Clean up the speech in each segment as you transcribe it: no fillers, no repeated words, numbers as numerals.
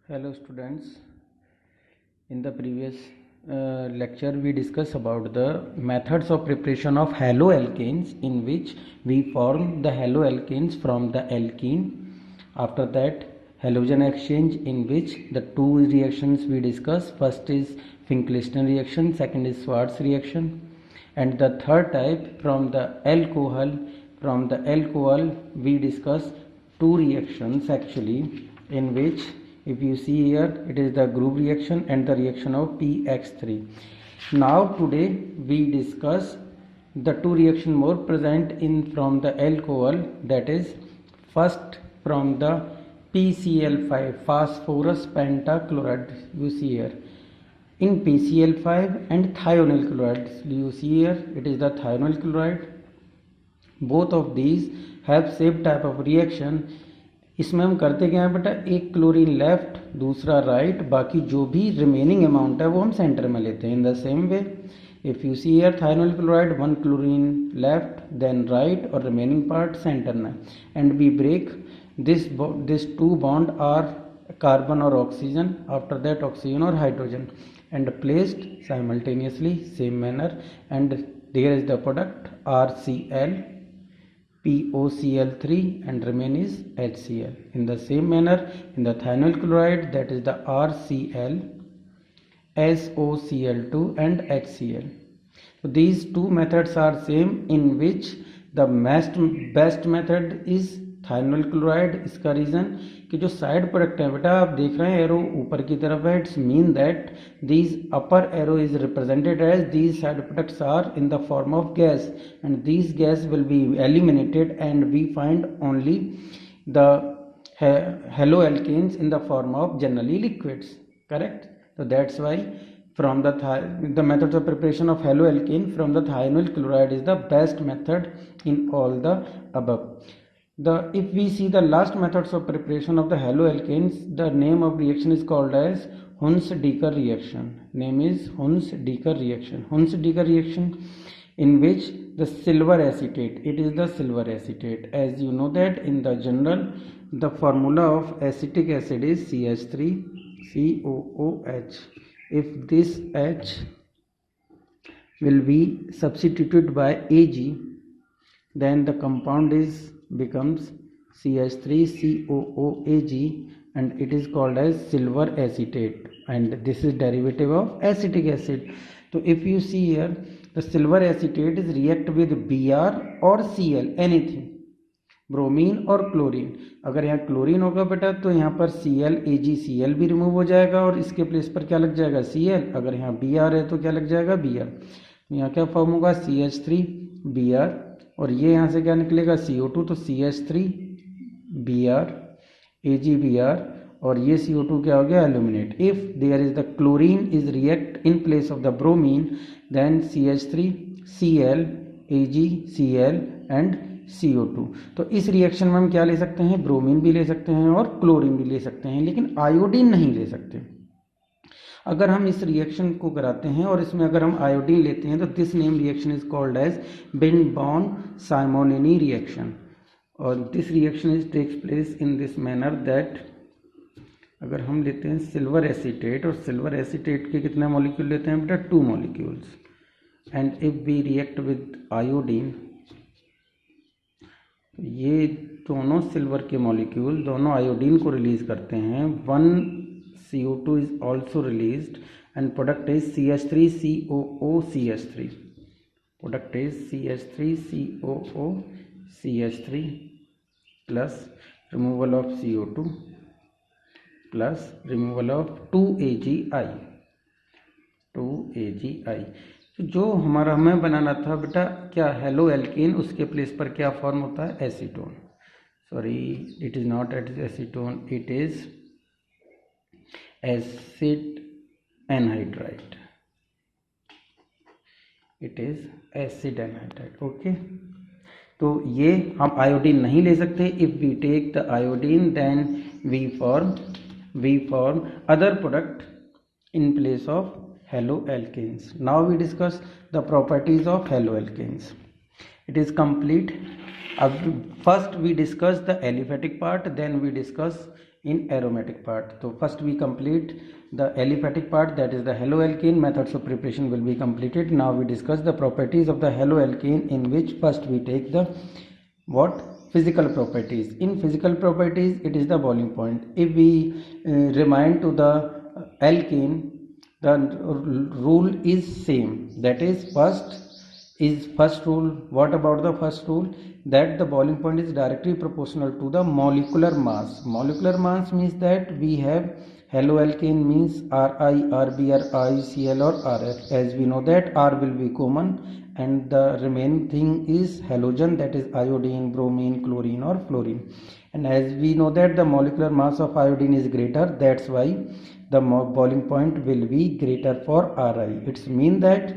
Hello students, in the previous lecture we discussed about the methods of preparation of haloalkanes, in which we form the haloalkanes from the alkene. After that, halogen exchange, in which the two reactions we discuss. First is Fink-Liston reaction, second is Schwarz reaction, and the third type from the alcohol. From the alcohol we discuss two reactions actually, in which if you see here, it is the group reaction and the reaction of PX3. Now today we discuss the two reaction more present in from the alcohol, that is first from the PCl5, phosphorus pentachloride, you see here. In PCl5 and thionyl chloride, you see here, it is the thionyl chloride. Both of these have same type of reaction. इसमें हम करते क्या है बेटा, एक chlorine left दूसरा right, बाकी जो भी रिमेनिंग अमाउंट है वो हम सेंटर में लेते हैं. In the same way if you see here thionyl chloride, one chlorine left then right और रिमेनिंग पार्ट सेंटर में, and we break this two bond are carbon और ऑक्सीजन, आफ्टर दैट ऑक्सीजन और hydrogen, and placed simultaneously same manner, and there is the product RCl, POCl3, and remain is HCl. In the same manner, in the thionyl chloride, that is the RCl, SOCl2 and HCl. So these two methods are same, in which the best method is thionyl chloride. इसका reason कि जो side product है बेटा, आप देख रहे हैं arrow ऊपर की तरफ है, it's mean that these upper arrow is represented as these side products are in the form of gas, and these gas will be eliminated and we find only the haloalkanes in the form of generally liquids. Correct? So that's why from the methods of preparation of haloalkane from the thionyl chloride is the best method in all the above. If we see the last methods of preparation of the haloalkanes, the name of reaction is called as Hunsdiecker reaction. Name is Hunsdiecker reaction. Hunsdiecker reaction, in which the silver acetate, it is the silver acetate. As you know that in the general, the formula of acetic acid is CH3COOH. If this H will be substituted by Ag, then the compound becomes CH3COOAg, and it is called as silver acetate, and this is derivative of acetic acid. So if you see here, the silver acetate is react with Br or Cl, anything, bromine और chlorine. अगर यहाँ chlorine होगा बेटा तो यहाँ पर Cl AgCl भी remove हो जाएगा और इसके प्लेस पर क्या लग जाएगा, Cl. अगर यहाँ Br है तो क्या लग जाएगा, Br. यहाँ क्या फॉर्म होगा, CH3Br, और ये यहाँ से क्या निकलेगा, CO2, तो CH3Br AgBr, और ये CO2 क्या हो गया, eliminate. If there is the chlorine is react in place of the bromine, then CH3Cl AgCl and CO2. तो इस रिएक्शन में हम क्या ले सकते हैं, ब्रोमीन भी ले सकते हैं और क्लोरीन भी ले सकते हैं, लेकिन आयोडीन नहीं ले सकते. अगर हम इस रिएक्शन को कराते हैं और इसमें अगर हम आयोडीन लेते हैं तो this name reaction is called as Birnbaum Simonini reaction, और this reaction is takes place in this manner that अगर हम लेते हैं सिल्वर एसीटेट, और सिल्वर एसीटेट के कितने मॉलिक्यूल लेते हैं बेटा, 2 molecules, and if we react with iodine, ये दोनों सिल्वर के मॉलिक्यूल दोनों आयोडीन को रिलीज करते हैं. 1 CO2 is also released, and product is CH3COOCH3. Product is CH3COOCH3 plus removal of CO2 plus removal of 2AgI. तो जो हमारा हमें बनाना था बेटा क्या, हेलोएल्केन, उसके प्लेस पर क्या फॉर्म होता है, acetone. Sorry, it is not acetone, it is acid anhydride. It is acid anhydride. Okay, तो ये हम आयोडीन नहीं ले सकते. If we take the iodine then we form other product in place of haloalkanes. Now we discuss the properties of haloalkanes. It is complete. First we discuss the aliphatic part, then we discuss in aromatic part. So first we complete the aliphatic part, that is the haloalkane. Methods of preparation will be completed. Now we discuss the properties of the haloalkane, in which first we take the what physical properties. In physical properties, it is the boiling point. If we remind to the alkane, the rule is same, that is first rule. What about the first rule? That the boiling point is directly proportional to the molecular mass. Molecular mass means that we have haloalkane means Ri, Rb, or ICl or Rf. As we know that R will be common, and the remaining thing is halogen, that is iodine, bromine, chlorine or fluorine. And as we know that the molecular mass of iodine is greater, that's why the boiling point will be greater for Ri. It's mean that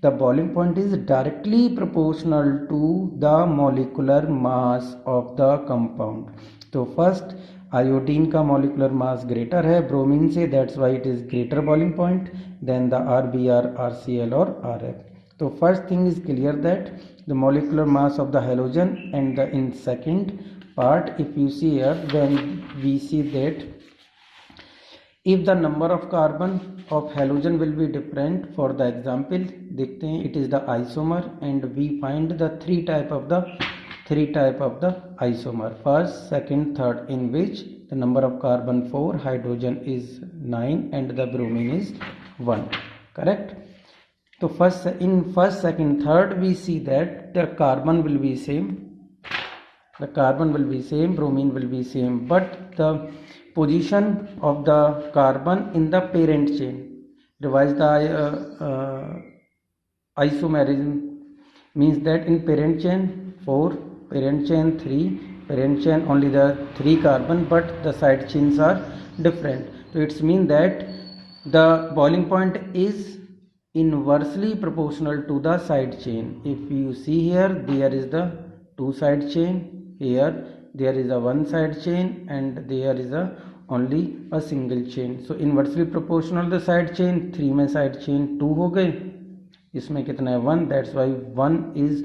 the boiling point is directly proportional to the molecular mass of the compound. So first iodine का molecular mass greater है bromine से, that's why it is greater boiling point than the RBr, RCl or RF. So first thing is clear that the molecular mass of the halogen, and the in second part if you see here, when we see that if the number of carbon of halogen will be different, for the example देखते हैं, it is the isomer, and we find the three type of the isomer, first, second, third, in which the number of carbon 4, hydrogen is 9, and the bromine is 1. Correct? So first, second, third, we see that the carbon will be same, bromine will be same, but the position of the carbon in the parent chain, revise the isomerism, means that in parent chain 4, parent chain 3, parent chain only the 3 carbon, but the side chains are different. So it's mean that the boiling point is inversely proportional to the side chain. If you see here, there is the 2 side chain, here there is a 1 side chain, and there is only a single chain. So inversely proportional the side chain, 3 में side chain 2 हो गए, इसमें कितना है 1, that's why 1 is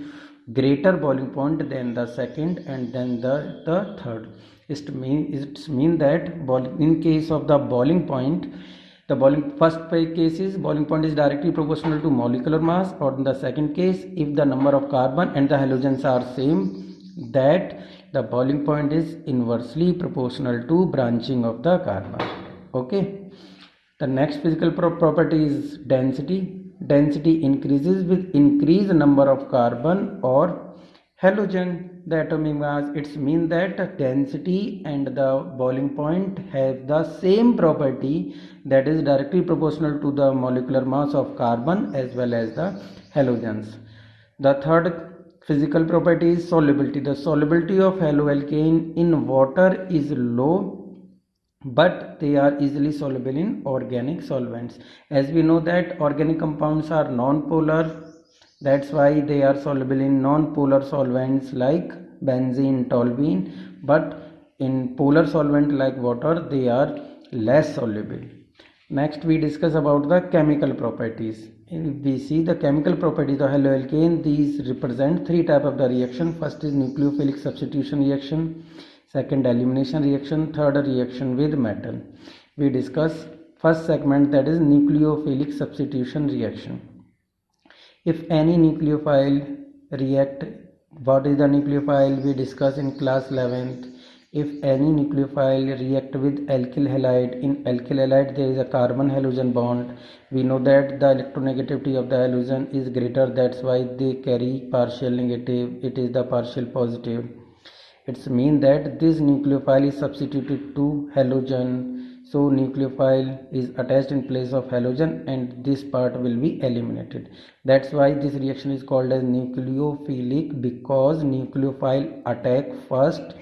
greater boiling point than the second and then the third. It mean that in case of the boiling point, the first case is boiling point is directly proportional to molecular mass, or in the second case, if the number of carbon and the halogens are same, that the boiling point is inversely proportional to branching of the carbon. Okay. The next physical property is density. Density increases with increased number of carbon or halogen, the atomic mass. It's mean that density and the boiling point have the same property, that is directly proportional to the molecular mass of carbon as well as the halogens. The third physical property is solubility. The solubility of haloalkane in water is low, but they are easily soluble in organic solvents. As we know that organic compounds are non-polar, that's why they are soluble in non-polar solvents like benzene, toluene, but in polar solvent like water they are less soluble. Next we discuss about the chemical properties. We see the chemical properties of haloalkane. These represent 3 types of the reaction. First is nucleophilic substitution reaction, second elimination reaction, third reaction with metal. We discuss first segment, that is nucleophilic substitution reaction. If any nucleophile react, what is the nucleophile? We discuss in class 11th. If any nucleophile react with alkyl halide, in alkyl halide there is a carbon halogen bond. We know that the electronegativity of the halogen is greater, that's why they carry partial negative, it is the partial positive. It's mean that this nucleophile is substituted to halogen, so nucleophile is attached in place of halogen and this part will be eliminated. That's why this reaction is called as nucleophilic, because nucleophile attack first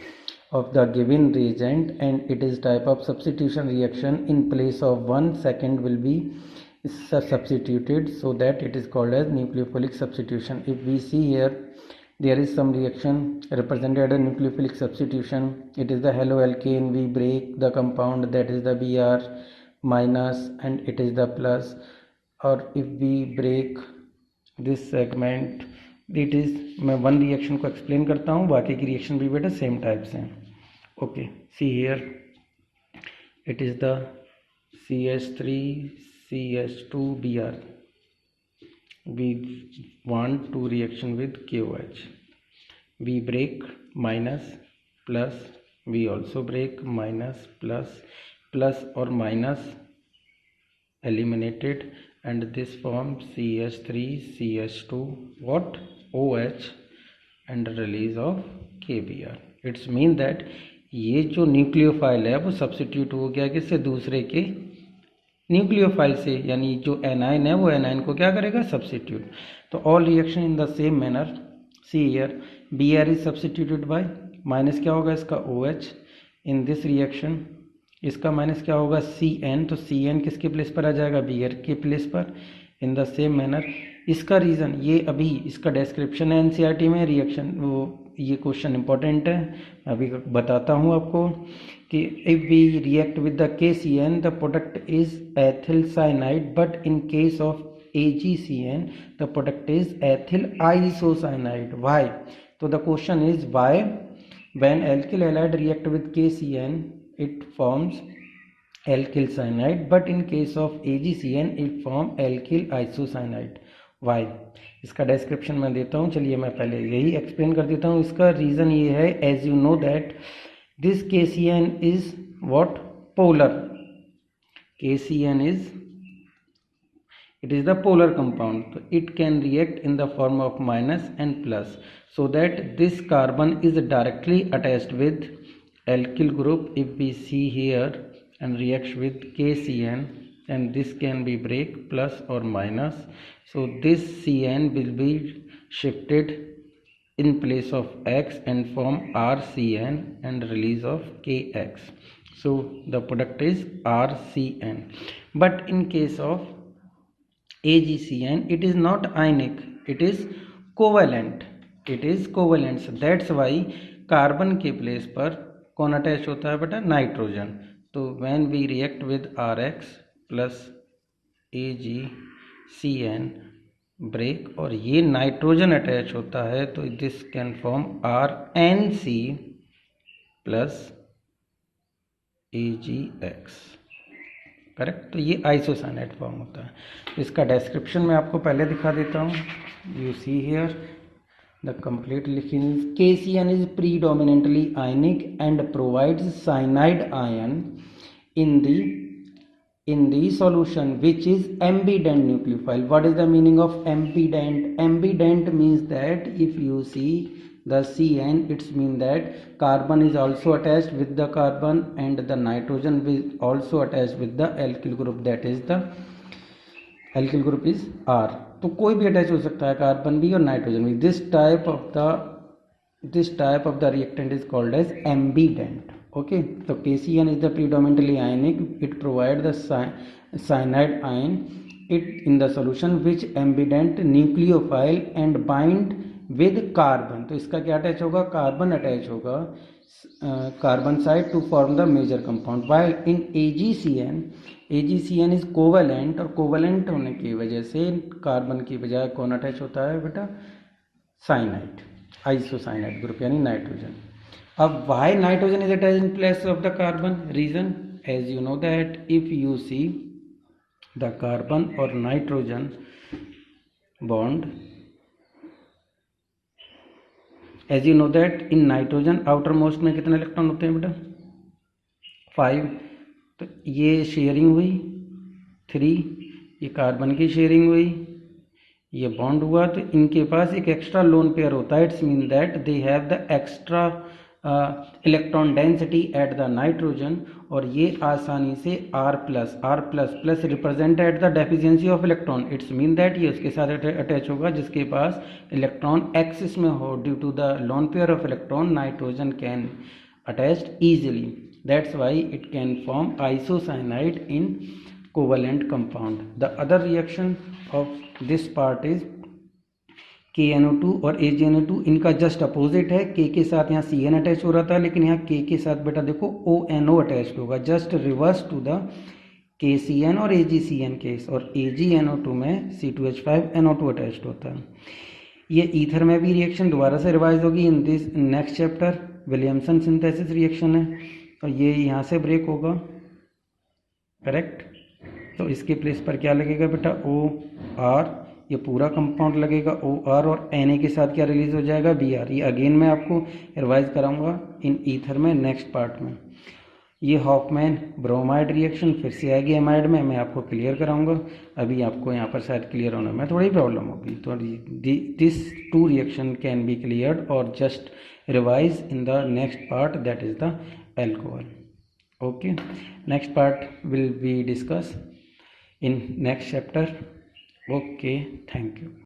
of the given reagent and it is type of substitution reaction. In place of one, second will be substituted, so that it is called as nucleophilic substitution. If we see here, there is some reaction represented as nucleophilic substitution. It is the haloalkane. We break the compound, that is the Br minus, and it is the plus. Or if we break this segment, it is, मैं one reaction को explain करता हूँ, बाकी की reaction भी बेटा same type से हैं. Okay, see here, it is the CH3CH2Br. We want to reaction with KOH. We break minus plus, we also break minus plus or minus eliminated, and this forms CH3CH2 what OH and release of KBr. It's mean that ये जो nucleophile है वो substitute हो गया किससे, दूसरे के nucleophile से, यानी जो एनाइन है वो एनाइन को क्या करेगा, सब्स्टिट्यूट. तो all reaction in the same manner. See here Br is substituted bye minus क्या होगा इसका OH इन दिस रिएक्शन, इसका माइनस क्या होगा Cn, तो Cn किसके प्लेस पर आ जाएगा, Br के प्लेस पर. इन द सेम मैनर इसका रीज़न ये अभी इसका डिस्क्रिप्शन है एनसीईआरटी में, रिएक्शन वो ये क्वेश्चन इंपॉर्टेंट है, अभी बताता हूँ आपको कि if we react with the KCN the product is ethyl cyanide, but in case of AgCN the product is ethyl isocyanide. Why? So the question is why when alkyl halide react with KCN it forms alkyl cyanide, but in case of AgCN it form alkyl isocyanide. Why? इसका description मैं देता हूँ. चलिए मैं पहले यही explain कर देता हूँ. इसका रीज़न ये है, as you know that this KCN is what, polar. KCN is it is the polar compound, so it can react in the form of minus and plus, so that this carbon is directly attached with alkyl group. If we see here and reacts with KCN, and this can be break plus or minus, so this Cn will be shifted in place of X and form RCN and release of KX, so the product is RCN. But in case of AgCN it is not ionic, it is covalent. It is covalent, so that's why carbon के place पर कौन attach होता है बेटा, nitrogen. तो when we react with RX plus AgCN break और ये nitrogen attach होता है, तो this can form RNC plus AgX. Correct. तो ये आइसोसाइनाइड फॉर्म होता है. इसका डिस्क्रिप्शन मैं आपको पहले दिखा देता हूँ. You see here the complete लिखिन. KCN is predominantly ionic and provides cyanide ion in the solution which is ambident nucleophile. What is the meaning of ambident? Ambident means that if you see the Cn, it's mean that carbon is also attached with the carbon and the nitrogen will also attached with the alkyl group, that is the alkyl group is R. तो कोई भी attach हो सकता है, carbon भी और nitrogen भी. This type of the reactant is called as ambident. Okay, so KCN is the predominantly ionic, it provide the cyanide ion it in the solution which ambident nucleophile and bind with carbon. तो इसका क्या attach होगा, carbon attach होगा carbon side to form the major compound. while in AgCN is covalent, और covalent होने की वजह से कार्बन की बजाय कौन अटैच होता है बेटा, साइनाइड, आइसोसाइनाइड ग्रुप यानी नाइट्रोजन. अब why nitrogen is attached in place of the carbon? Reason, as you know that if you see the carbon or nitrogen bond, as you know that in nitrogen outermost में कितने electron होते हैं बेटा, 5. तो ये sharing हुई 3, ये carbon की शेयरिंग हुई, ये बॉन्ड हुआ, तो इनके पास एक एक्स्ट्रा लोन पेयर होता है. It's mean that they have the extra electron density at the nitrogen, और ये आसानी से R plus represent at the deficiency of electron. It's mean that ये उसके साथ अटैच होगा जिसके पास इलेक्ट्रॉन एक्सिस में हो. Due to the lone pair of electron nitrogen can attached easily. That's why it can form isocyanide in covalent compound. The other reaction of this part is KNO2 और AgNO2. इनका just opposite है. K के साथ यहाँ Cn attach हो रहा था, लेकिन यहाँ K के साथ बेटा देखो ONO अटैच होगा, just reverse to the KCN और AgCN केस. और AgNO2 में C2H5NO2 अटैच होता है. ये ईथर में भी रिएक्शन दोबारा से रिवाइज होगी in this next chapter. Williamson synthesis reaction है, और ये यहाँ से ब्रेक होगा करेक्ट। तो इसके प्लेस पर क्या लगेगा बेटा, ओ आर, ये पूरा कंपाउंड लगेगा ओ आर, और Na के साथ क्या रिलीज हो जाएगा, बी आर। ये अगेन मैं आपको रिवाइज कराऊंगा इन ईथर में नेक्स्ट पार्ट में। ये हॉफमैन ब्रोमाइड रिएक्शन फिर से आएगी एमाइड में, मैं आपको क्लियर कराऊंगा। अभी आपको यहाँ पर शायद क्लियर होने में थोड़ी प्रॉब्लम होगी, तो this two reaction can be cleared और just revise in the next part, that is the alcohol. okay, next part will be discussed in next chapter. Okay, thank you.